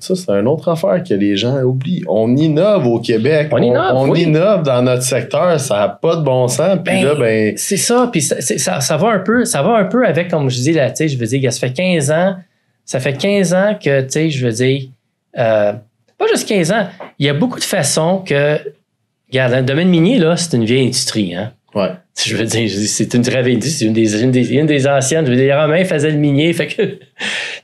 Ça, c'est une autre affaire que les gens oublient. On innove au Québec. On innove dans notre secteur. Ça n'a pas de bon sens. Puis là, c'est ça. Puis ça va un peu avec, comme je dis, là, tu sais, je veux dire, ça fait 15 ans. Ça fait 15 ans que, tu sais, je veux dire, pas juste 15 ans. Il y a beaucoup de façons que, regarde, le domaine minier, là, c'est une vieille industrie, hein. Ouais. Je veux dire, c'est une très vieille industrie. C'est une des anciennes. Je veux dire, les Romains faisaient le minier. Fait que, tu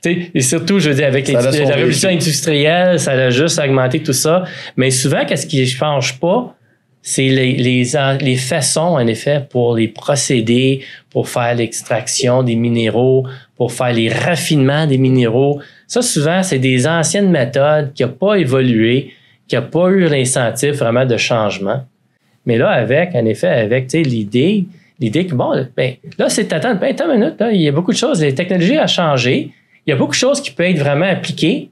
sais, et surtout, je veux dire, avec la révolution industrielle, ça a juste augmenté tout ça. Mais souvent, qu'est-ce qui ne change pas? C'est les façons, en effet, pour les procédés, pour faire l'extraction des minéraux, pour faire les raffinements des minéraux. Ça, souvent, c'est des anciennes méthodes qui n'ont pas évolué, qui n'ont pas eu l'incentive vraiment de changement. Mais là, en effet, avec l'idée que, bon, ben, là, c'est d'attendre, attends une minute, là, il y a beaucoup de choses, les technologies ont changé, il y a beaucoup de choses qui peuvent être vraiment appliquées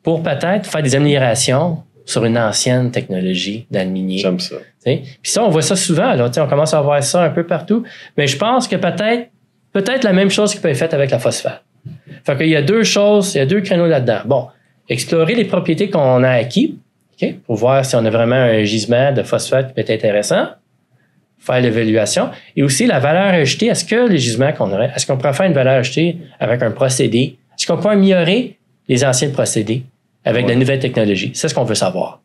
pour peut-être faire des améliorations sur une ancienne technologie dans le minier. J'aime ça. Puis ça, on voit ça souvent, là, on commence à voir ça un peu partout, mais je pense que peut-être la même chose qui peut être faite avec la phosphate. Fait qu'il y a deux choses, il y a deux créneaux là-dedans. Bon, explorer les propriétés qu'on a acquis, okay, pour voir si on a vraiment un gisement de phosphate qui peut être intéressant, faire l'évaluation, et aussi la valeur ajoutée. Est-ce que les gisements qu'on aurait, est-ce qu'on pourrait faire une valeur ajoutée avec un procédé? Est-ce qu'on peut améliorer les anciens procédés avec de nouvelles technologies? C'est ce qu'on veut savoir.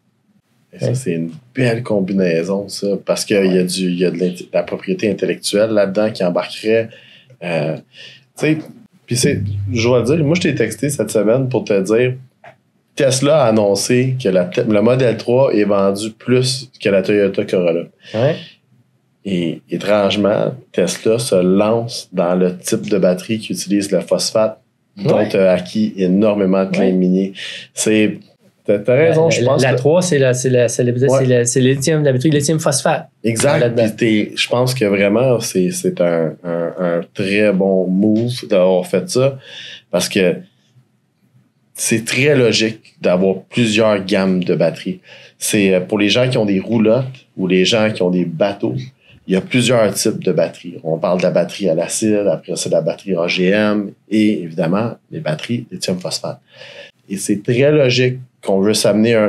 Et ça, c'est une belle combinaison, ça, parce qu'il y a de la propriété intellectuelle là-dedans qui embarquerait. Tu sais, puis je dois dire, moi, je t'ai texté cette semaine pour te dire, Tesla a annoncé que le Model 3 est vendu plus que la Toyota Corolla. Ouais. Et étrangement, Tesla se lance dans le type de batterie qui utilise le phosphate, dont tu as acquis énormément de claims miniers. T'as raison, je pense. La 3, c'est le lithium, la batterie lithium phosphate. Exact. Puis je pense que vraiment, c'est un très bon move d'avoir fait ça, parce que c'est très logique d'avoir plusieurs gammes de batteries. C'est pour les gens qui ont des roulottes ou les gens qui ont des bateaux, il y a plusieurs types de batteries. On parle de la batterie à l'acide, après ça, de la batterie AGM et évidemment, les batteries lithium-phosphate. Et c'est très logique qu'on veut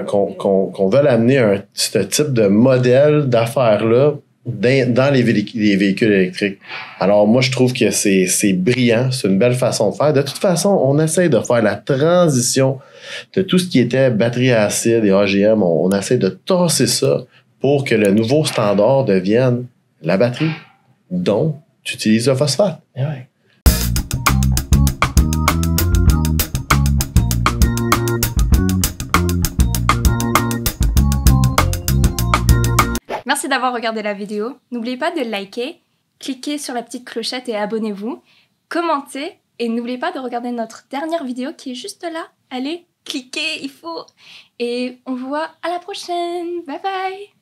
qu'on veut amener ce type de modèle d'affaires-là dans les véhicules électriques. Alors, moi, je trouve que c'est brillant, c'est une belle façon de faire. De toute façon, on essaie de faire la transition de tout ce qui était batterie à acide et AGM. On essaie de tasser ça pour que le nouveau standard devienne la batterie dont tu utilises le phosphate. Ouais. Merci d'avoir regardé la vidéo. N'oubliez pas de liker, cliquez sur la petite clochette et abonnez-vous, commentez et n'oubliez pas de regarder notre dernière vidéo qui est juste là. Allez, cliquez, il faut. Et on vous voit à la prochaine. Bye bye.